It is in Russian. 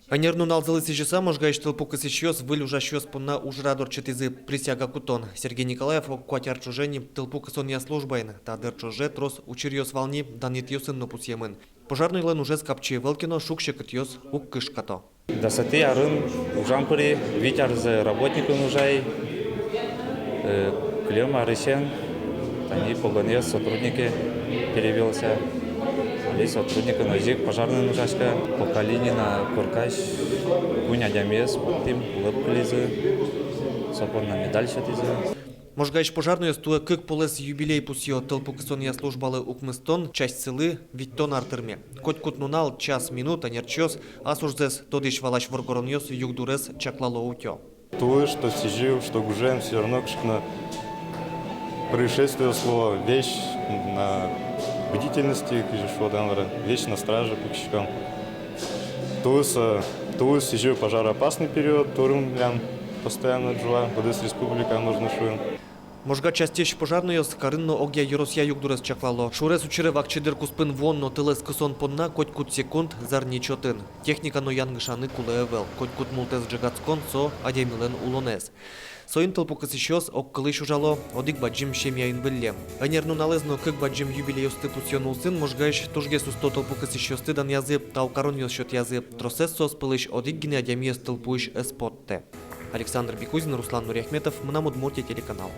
Анернун алзалысы жеса можгаиш тылпу кысычёс выль ужащёс пунна ужрадор четызы присяга кутон. Сергей Николаев оккуатяр чужени тылпу кысон я службайн. Тадыр чуже трос учирьёс волни данит ёсын нопусьемын. Пожарный лен уже скапче Велкино шукше кытьёс ук кышкато. До сати арын ужампыри витяр за работником ужай клем арысен. Они погонят сотрудники перевелся. Есть сотрудники нозик пожарная нужашка по Калинина Куркаш куня дямес тим лыпкализы сапорна медаль шатизы. Можгаиш пожарную стуя кык полес юбилей пусьё тылпу кысон я службалы укмыстон часть сылы виттон артырме. Коть кутнунал час минут анерчёс асужзес тодиш валаш воргороньёс югдурес чаклало утё. То, что сижу, что гужем, все равно на происшествие слово, вещь на бдительности, вещь на страже по кишкам. То сижу пожароопасный период, турым постоянно джуа, Одесса республика нужно шуем. Можга частеш пожарную с карынно огя Еросия югдурес чаклало. Шурес учере вакчедер куспын вонно тылес кысон понна коть кут секунд зарни чотын. Техника но янгышаны кулеевел. Коть кут мултес джигацкон со адемилен улонез. Соин тылпу кысычёс ок кылыш ужало одик баджим шемьяин биллем. Анерну налезно кык баджим юбилеёсты пусьёнулсын можгаиш тужге сусто тылпу кысычёсты дан язы таукарон ёсчёт язы. Тросес сос пылыш одик гине адемиес тылпуиш эспотте. Александр Бекузин, Руслан Нуряхметов, Мнамудмуртия телеканал.